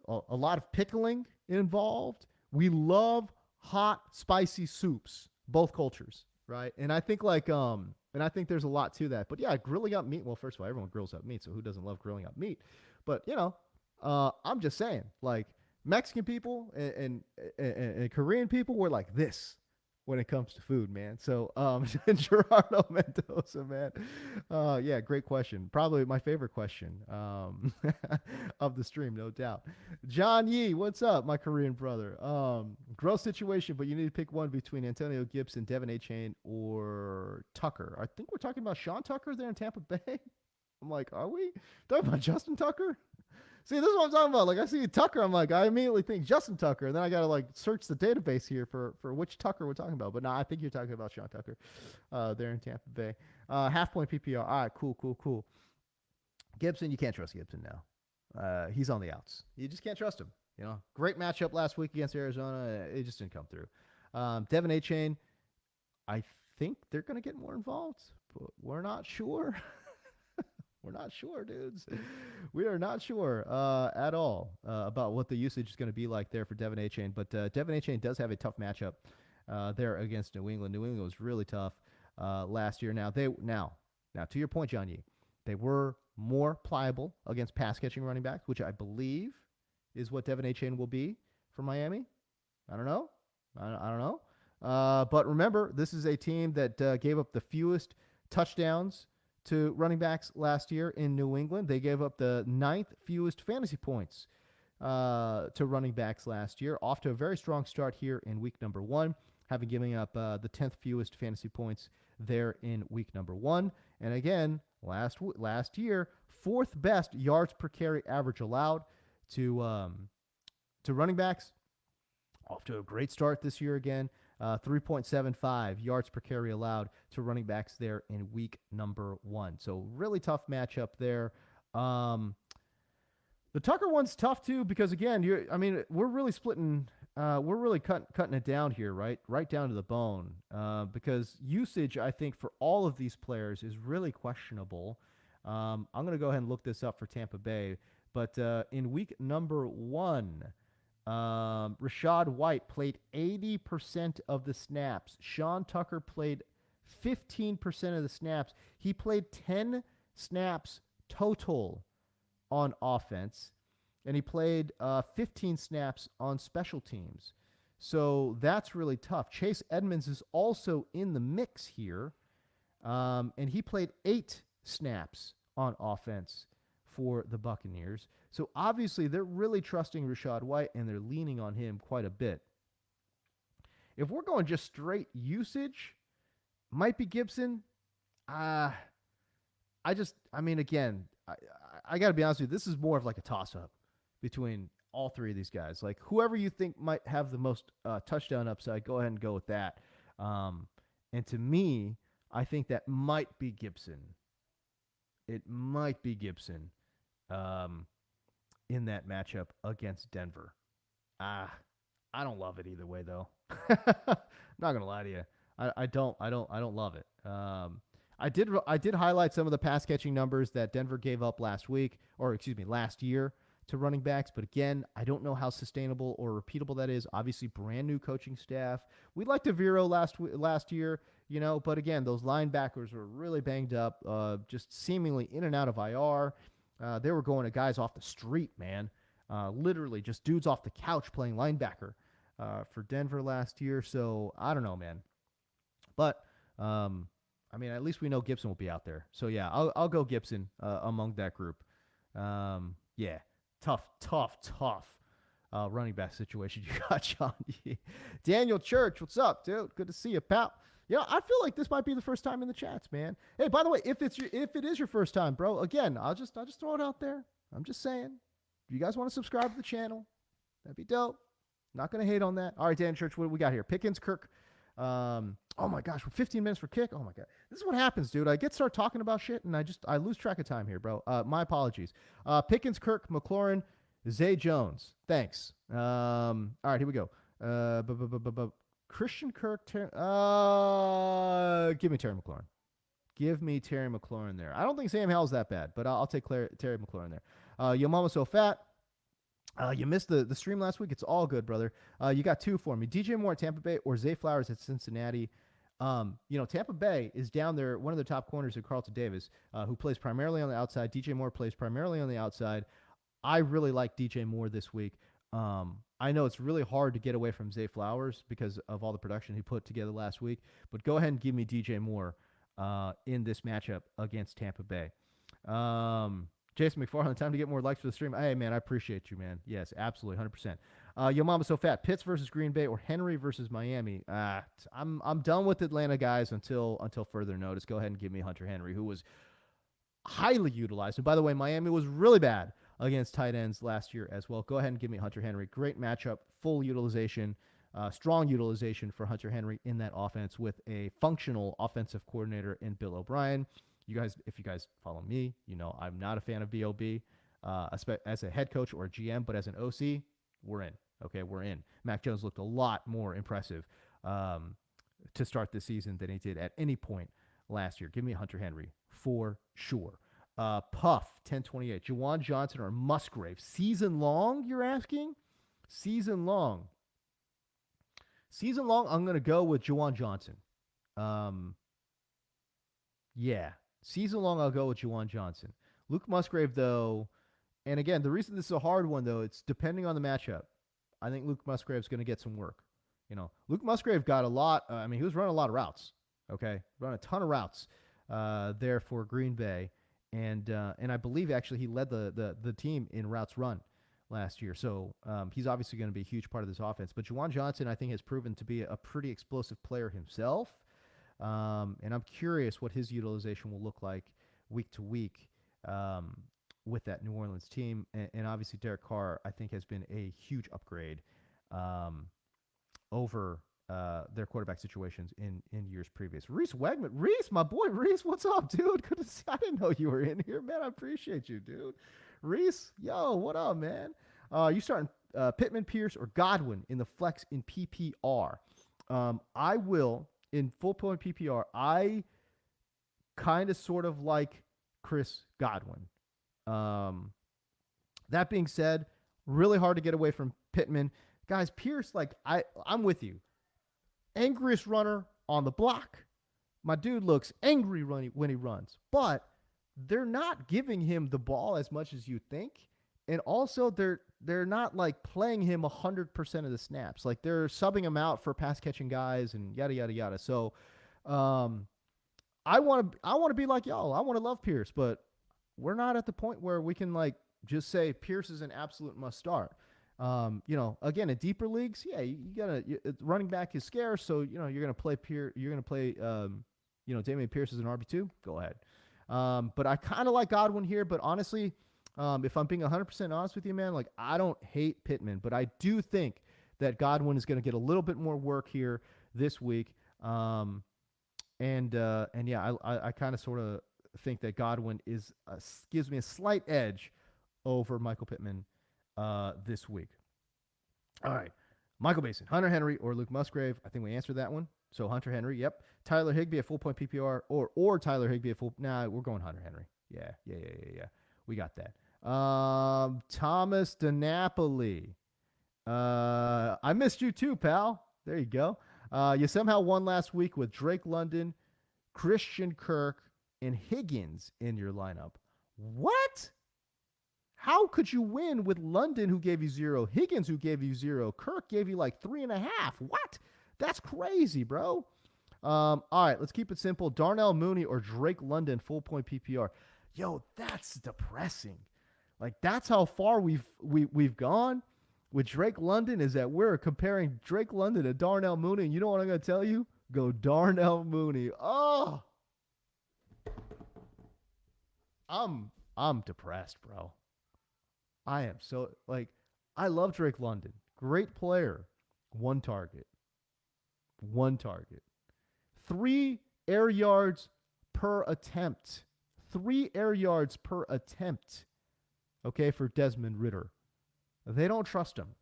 a lot of pickling involved. We love hot, spicy soups, both cultures, right? And I think there's a lot to that. But yeah, grilling up meat. Well, first of all, everyone grills up meat, so who doesn't love grilling up meat? But I'm just saying, like Mexican people and Korean people were like this when it comes to food, man. So Gerardo Mendoza, man. Yeah, great question. Probably my favorite question of the stream, no doubt. John Yee, what's up, my Korean brother? Gross situation, but you need to pick one between Antonio Gibson, Devin Achane, or Tucker. I think we're talking about Sean Tucker there in Tampa Bay. I'm like, are we talking about Justin Tucker? See, this is what I'm talking about. Like, I see Tucker, I'm like, I immediately think Justin Tucker, and then I gotta like search the database here for which Tucker we're talking about. But no, I think you're talking about Sean Tucker, there in Tampa Bay. Half point PPR. All right, cool. Gibson, you can't trust Gibson now. He's on the outs. You just can't trust him. Great matchup last week against Arizona. It just didn't come through. Devin Achane, I think they're gonna get more involved, but we're not sure. We're not sure, dudes. We are not sure at all about what the usage is going to be like there for Devin Achane. But Devin Achane does have a tough matchup there against New England. New England was really tough last year. Now to your point, John Yee, they were more pliable against pass catching running backs, which I believe is what Devin A. Chain will be for Miami. I don't know. I don't know. But remember, this is a team that gave up the fewest touchdowns to running backs last year in New England. They gave up the ninth fewest fantasy points to running backs last year. Off to a very strong start here in week number 1, having given up the 10th fewest fantasy points there in week number 1. And again, last year, 4th best yards per carry average allowed to running backs. Off to a great start this year again. 3.75 yards per carry allowed to running backs there in week number 1. So really tough matchup there. The Tucker one's tough too because again, we're really splitting. We're really cutting it down here, right down to the bone. Because usage, I think, for all of these players is really questionable. I'm going to go ahead and look this up for Tampa Bay. But in week number 1, Rachaad White played 80% of the snaps. Sean Tucker played 15% of the snaps. He played 10 snaps total on offense, and he played 15 snaps on special teams. So that's really tough. Chase Edmonds is also in the mix here, and he played 8 snaps on offense for the Buccaneers. So obviously they're really trusting Rachaad White, and they're leaning on him quite a bit. If we're going just straight usage, might be Gibson. Again, I got to be honest with you, this is more of like a toss-up between all three of these guys. Like, whoever you think might have the most touchdown upside, go ahead and go with that. And to me, I think that might be Gibson. It might be Gibson in that matchup against Denver. I don't love it either way, though. Not gonna lie to you, I don't love it. I did highlight some of the pass catching numbers that Denver gave up last year to running backs. But again, I don't know how sustainable or repeatable that is. Obviously, brand new coaching staff. We liked Deviro last year, but again, those linebackers were really banged up, just seemingly in and out of IR. They were going to guys off the street, man. Literally just dudes off the couch playing linebacker for Denver last year. So I don't know, man. But at least we know Gibson will be out there. So yeah, I'll go Gibson among that group. Yeah, tough running back situation you got, John. Daniel Church, what's up, dude? Good to see you, pal. I feel like this might be the first time in the chats, man. Hey, by the way, if it is your first time, bro, again, I'll just throw it out there. I'm just saying, if you guys want to subscribe to the channel, that'd be dope. Not gonna hate on that. All right, Dan Church, what do we got here? Pickens, Kirk. Oh my gosh, we're 15 minutes for kick. Oh my god, this is what happens, dude. I start talking about shit and I lose track of time here, bro. My apologies. Pickens, Kirk, McLaurin, Zay Jones. Thanks. All right, here we go. Christian Kirk. Give me Terry McLaurin. Give me Terry McLaurin there. I don't think Sam Howell's that bad, but I'll take Terry McLaurin there. Yo Mama So Fat. You missed the stream last week. It's all good, brother. You got 2 for me. DJ Moore at Tampa Bay or Zay Flowers at Cincinnati. Tampa Bay is down there. One of the top corners is Carlton Davis, who plays primarily on the outside. DJ Moore plays primarily on the outside. I really like DJ Moore this week. I know it's really hard to get away from Zay Flowers because of all the production he put together last week, but go ahead and give me DJ Moore in this matchup against Tampa Bay. Jason McFarland, time to get more likes for the stream. Hey, man, I appreciate you, man. Yes, absolutely, 100%. Yo Mama So Fat, Pitts versus Green Bay or Henry versus Miami. I'm done with Atlanta guys until further notice. Go ahead and give me Hunter Henry, who was highly utilized. And by the way, Miami was really bad against tight ends last year as well. Go ahead and give me Hunter Henry. Great matchup, full utilization, strong utilization for Hunter Henry in that offense with a functional offensive coordinator in Bill O'Brien. If you guys follow me, I'm not a fan of B.O.B. As a head coach or a GM, but as an OC, we're in. Okay, we're in. Mac Jones looked a lot more impressive to start this season than he did at any point last year. Give me Hunter Henry for sure. Puff, 1028. Juwan Johnson or Musgrave. Season long, you're asking? Season long. I'm going to go with Juwan Johnson. Yeah. Season long, I'll go with Juwan Johnson. Luke Musgrave, though, And again, the reason this is a hard one, though, it's depending on the matchup. I think Luke Musgrave's going to get some work. Luke Musgrave got a lot. He was running a lot of routes. Okay, run a ton of routes there for Green Bay, and I believe actually he led the team in routes run last year. So he's obviously going to be a huge part of this offense. But Juwan Johnson, I think, has proven to be a pretty explosive player himself. And I'm curious what his utilization will look like week to week with that New Orleans team. And obviously, Derek Carr, I think, has been a huge upgrade over their quarterback situations in years previous. Reese Wegman. Reese, my boy, Reese, what's up, dude? Good to see. I didn't know you were in here, man. I appreciate you, dude. Reese, yo, what up, man? You starting Pittman, Pierce, or Godwin in the flex in PPR? I will, in full point PPR, I kind of sort of like Chris Godwin. That being said, really hard to get away from Pittman. Guys, Pierce, I'm with you. Angriest runner on the block. My dude looks angry when he runs, but they're not giving him the ball as much as you think. And also they're not like playing him 100% of the snaps. Like they're subbing him out for pass catching guys and yada yada yada. So I want to be like y'all. I want to love Pierce, but we're not at the point where we can like just say Pierce is an absolute must start. Again, in deeper leagues, yeah, you gotta running back is scarce, so you're gonna play Dameon Pierce as an RB2. Go ahead. But I kind of like Godwin here. But honestly, if I'm being 100% honest with you, man, like I don't hate Pittman, but I do think that Godwin is going to get a little bit more work here this week. And yeah, I kind of sort of think that Godwin gives me a slight edge over Michael Pittman this week. All right. Michael Mason, Hunter Henry, or Luke Musgrave. I think we answered that one. So Hunter Henry, yep. Tyler Higbee at full point PPR, or Tyler Higbee at full. Nah, we're going Hunter Henry. Yeah. We got that. Thomas DiNapoli. I missed you too, pal. There you go. You somehow won last week with Drake London, Christian Kirk, and Higgins in your lineup. What? How could you win with London, who gave you 0, Higgins, who gave you 0, Kirk gave you like 3.5? What? That's crazy, bro. All right, let's keep it simple. Darnell Mooney or Drake London, full point PPR. Yo, that's depressing. Like that's how far we've gone with Drake London, is that we're comparing Drake London to Darnell Mooney. And you know what I'm going to tell you? Go Darnell Mooney. Oh, I'm depressed, bro. I am so I love Drake London. Great player. One target. 3 air yards per attempt. 3 air yards per attempt. Okay, for Desmond Ridder. They don't trust him.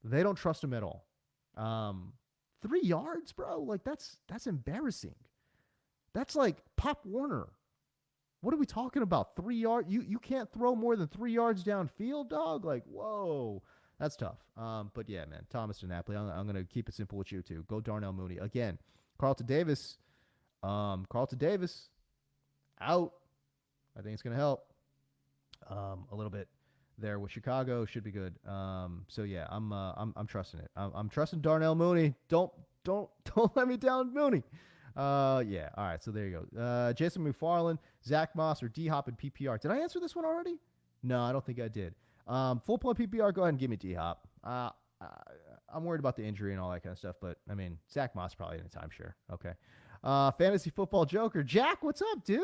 They don't trust him at all. 3 yards, bro? Like that's embarrassing. That's like Pop Warner. What are we talking about? 3 yards? You can't throw more than 3 yards downfield, dog? Like, whoa. That's tough. But yeah, man, Thomas DiNapoli, I'm going to keep it simple with you too. Go Darnell Mooney. Again, Carlton Davis, out. I think it's going to help a little bit there with Chicago. Should be good. So yeah, I'm trusting it. I'm trusting Darnell Mooney. Don't let me down, Mooney. Yeah. All right. So there you go. Jason McFarland, Zach Moss, or D Hop in PPR. Did I answer this one already? No, I don't think I did. Full point PPR. Go ahead and give me D Hop. I'm worried about the injury and all that kind of stuff, but I mean, Zach Moss probably in a timeshare. Okay. Fantasy football joker. Jack, what's up, dude?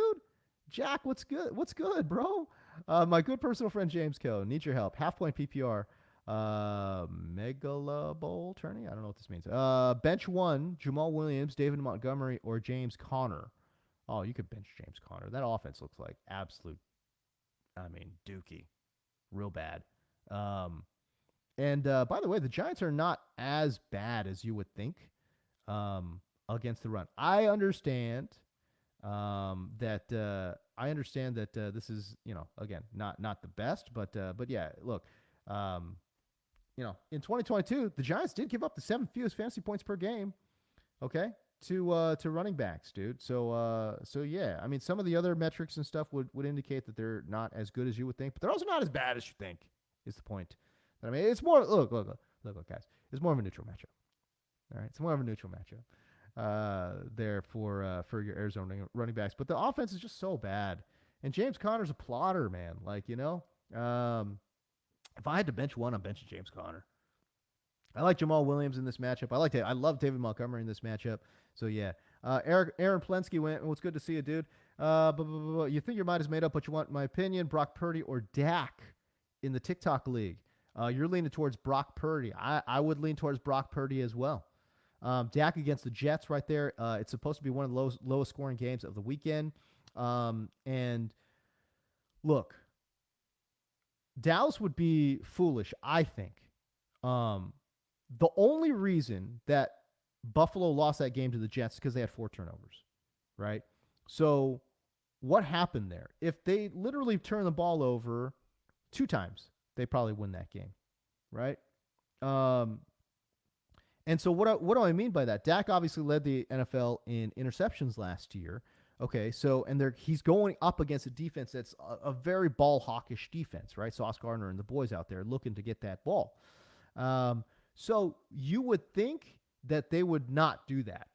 Jack, what's good? What's good, bro? My good personal friend James Coe. Need your help. Half point PPR. Megala Bowl tourney. I don't know what this means. Bench 1, Jamal Williams, David Montgomery, or James Conner. Oh, you could bench James Conner. That offense looks like absolute, dookie. Real bad. And by the way, the Giants are not as bad as you would think against the run. I understand that this is, again, not the best, but yeah, look, in 2022, the Giants did give up the 7th fewest fantasy points per game. Okay. to running backs, dude. So yeah, I mean, some of the other metrics and stuff would indicate that they're not as good as you would think, but they're also not as bad as you think. Is the point? I mean, it's more look, guys. It's more of a neutral matchup. All right, it's more of a neutral matchup there for your Arizona running backs. But the offense is just so bad, and James Conner's a plotter, man. Like if I had to bench one, I'm benching James Conner. I like Jamal Williams in this matchup. I love David Montgomery in this matchup. So yeah, Aaron Plensky went. Well, it's good to see you, dude. You think your mind is made up, but you want my opinion: Brock Purdy or Dak in the TikTok league? You're leaning towards Brock Purdy. I would lean towards Brock Purdy as well. Dak against the Jets right there. It's supposed to be one of the lowest scoring games of the weekend. And look, Dallas would be foolish, I think. The only reason that Buffalo lost that game to the Jets is because they had 4 turnovers, right? So what happened there? If they literally turn the ball over 2 times, they probably win that game, right? And so what do I mean by that? Dak obviously led the NFL in interceptions last year. Okay, so he's going up against a defense that's a very ball hawkish defense, right? Sauce Gardner and the boys out there looking to get that ball. So you would think that they would not do that.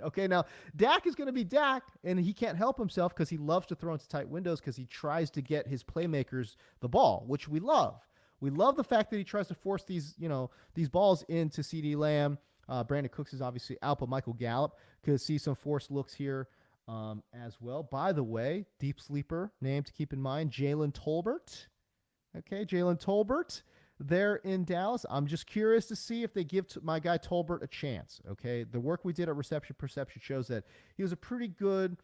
Okay, now Dak is going to be Dak, and he can't help himself because he loves to throw into tight windows because he tries to get his playmakers the ball, which we love. We love the fact that he tries to force these balls into CeeDee Lamb. Brandon Cooks is obviously out, but Michael Gallup could see some forced looks here as well. By the way, deep sleeper name to keep in mind, Jalen Tolbert. Okay, Jalen Tolbert there in Dallas. I'm just curious to see if they give my guy Tolbert a chance. Okay, the work we did at Reception Perception shows that he was a pretty good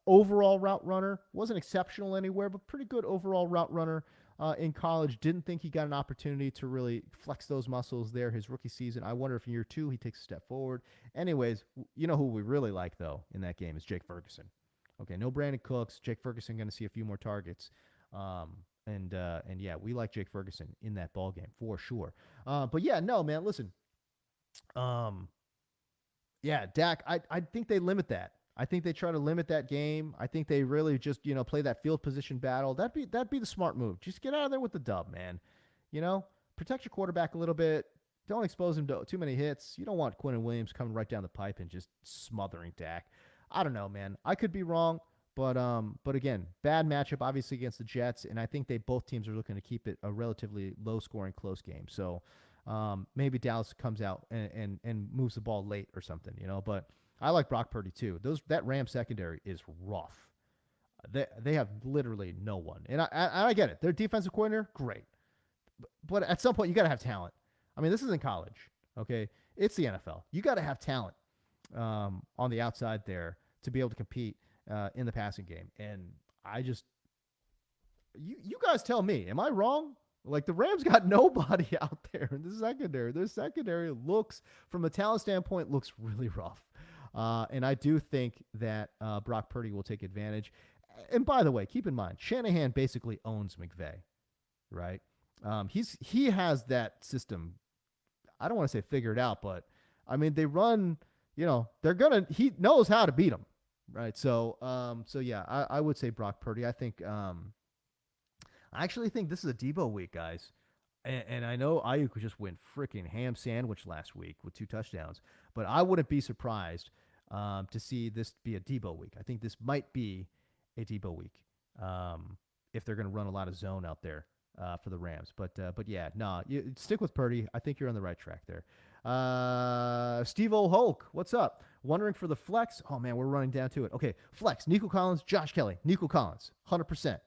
overall route runner. Wasn't exceptional anywhere, but pretty good overall route runner in college. Didn't think he got an opportunity to really flex those muscles there his rookie season. I wonder if in year 2 he takes a step forward. Anyways, you know who we really like, though, in that game is Jake Ferguson. Okay, no Brandon Cooks. Jake Ferguson going to see a few more targets. And yeah, we like Jake Ferguson in that ball game for sure. But yeah, no, man, listen. Yeah, Dak, I think they limit that. I think they try to limit that game. I think they really just, play that field position battle. That'd be the smart move. Just get out of there with the dub, man. Protect your quarterback a little bit. Don't expose him to too many hits. You don't want Quinnen Williams coming right down the pipe and just smothering Dak. I don't know, man. I could be wrong, but again, bad matchup obviously against the Jets, and I think both teams are looking to keep it a relatively low-scoring, close game. So maybe Dallas comes out and moves the ball late or something, But I like Brock Purdy too. That Rams secondary is rough. They have literally no one, and I get it. Their defensive coordinator, great, but at some point you got to have talent. I mean, this isn't college, okay? It's the NFL. You got to have talent on the outside there to be able to compete in the passing game. And you guys tell me, am I wrong? Like, the Rams got nobody out there in the secondary. Their secondary looks, from a talent standpoint, looks really rough. And I do think that Brock Purdy will take advantage. And by the way, keep in mind, Shanahan basically owns McVay, right? He has that system. I don't want to say figured out, but I mean, they run, he knows how to beat them, right? So yeah, I would say Brock Purdy. I actually think this is a Debo week, guys. And I know Ayuk just went freaking ham sandwich last week with 2 touchdowns, but I wouldn't be surprised to see this be a Debo week. I think this might be a Debo week if they're going to run a lot of zone out there for the Rams. But yeah, you stick with Purdy. I think you're on the right track there. Steve O'Holk, what's up? Wondering for the flex. Oh man, we're running down to it. Okay, flex. Nico Collins, Josh Kelly. Nico Collins, 100%.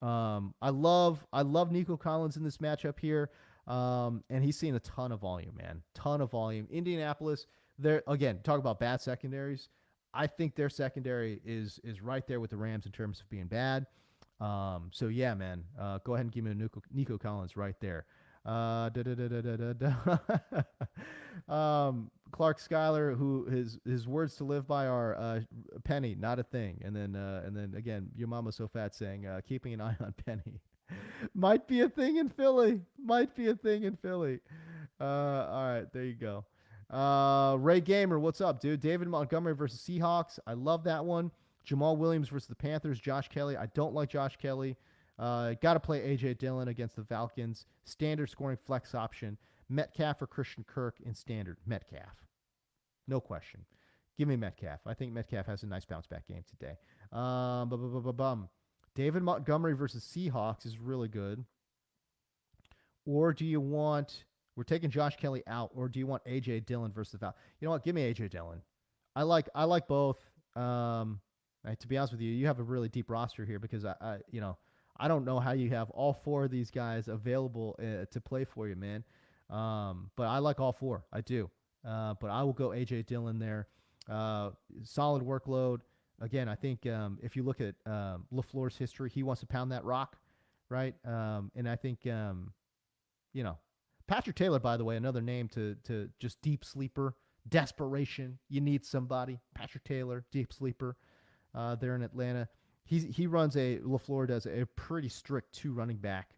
I love Nico Collins in this matchup here. And he's seeing a ton of volume, man. Ton of volume. Indianapolis, they're, again, talk about bad secondaries. I think their secondary is right there with the Rams in terms of being bad. So yeah, man, go ahead and give me a Nico Collins right there. Clark Schuyler, who his words to live by are Penny, not a thing. And then again, your mama's so fat saying keeping an eye on Penny. Might be a thing in Philly. All right, there you go. Ray Gamer, what's up, dude? David Montgomery versus Seahawks. I love that one. Jamal Williams versus the Panthers. Josh Kelly. I don't like Josh Kelly. Got to play A.J. Dillon against the Falcons. Standard scoring flex option. Metcalf or Christian Kirk in standard. Metcalf. No question. Give me Metcalf. I think Metcalf has a nice bounce back game today. David Montgomery versus Seahawks is really good. Or do you want, we're taking Josh Kelly out, or do you want A.J. Dillon versus the Falcons? You know what? Give me A.J. Dillon. I like both. To be honest with you, you have a really deep roster here because I don't know how you have all four of these guys available to play for you, man. But I like all four. I do. But I will go A.J. Dillon there. Solid workload. Again, I think if you look at LaFleur's history, he wants to pound that rock, right? And I think, Patrick Taylor, by the way, another name to just deep sleeper, desperation. You need somebody. Patrick Taylor, deep sleeper there in Atlanta. He runs LaFleur does a pretty strict two running back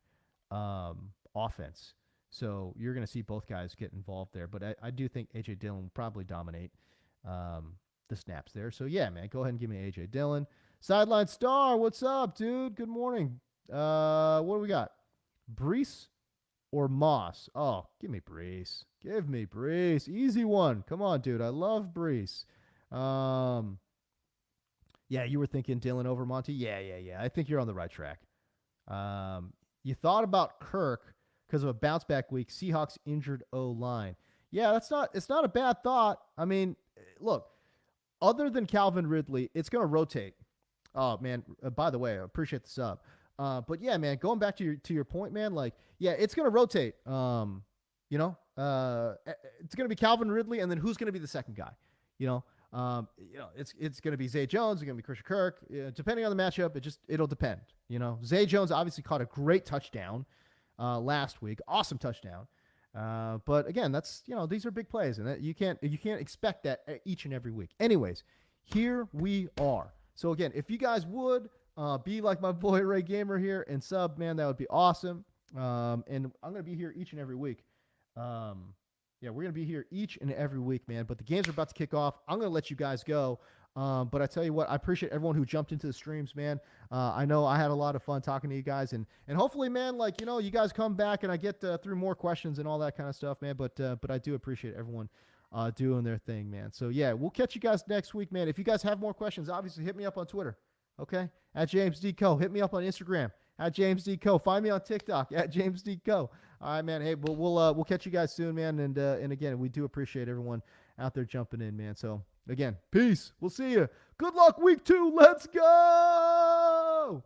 offense. So you're going to see both guys get involved there. But I do think A.J. Dillon will probably dominate the snaps there. So, yeah, man, go ahead and give me A.J. Dillon. Sideline Star, what's up, dude? Good morning. What do we got? Brees or Moss? Oh, give me Brees. Give me Brees. Easy one. Come on, dude. I love Brees. Yeah, you were thinking Dillon over Monty? Yeah. I think you're on the right track. You thought about Kirk because of a bounce back week. Seahawks injured O-line. Yeah, it's not a bad thought. I mean, look, other than Calvin Ridley, it's going to rotate. Oh, man, by the way, I appreciate the sub. But yeah, man, going back to your point, man, like, yeah, it's going to rotate. It's going to be Calvin Ridley, and then who's going to be the second guy? It's going to be Zay Jones. It's going to be Christian Kirk. Depending on the matchup, it'll depend. Zay Jones obviously caught a great touchdown last week. Awesome touchdown. But again, that's, these are big plays, and you can't expect that each and every week. Anyways, here we are. So again, if you guys would be like my boy Ray Gamer here and sub, man, that would be awesome. And I'm gonna be here each and every week. We're going to be here each and every week, man. But the games are about to kick off. I'm going to let you guys go. But I tell you what, I appreciate everyone who jumped into the streams, man. I know I had a lot of fun talking to you guys. And hopefully, man, you guys come back and I get through more questions and all that kind of stuff, man. But I do appreciate everyone doing their thing, man. So, yeah, we'll catch you guys next week, man. If you guys have more questions, obviously hit me up on Twitter, okay? At James D. Co. Hit me up on Instagram. At James D. Co. Find me on TikTok at James D. Co. All right, man. Hey, we'll catch you guys soon, man. And again, we do appreciate everyone out there jumping in, man. So again, peace. We'll see you. Good luck week 2. Let's go.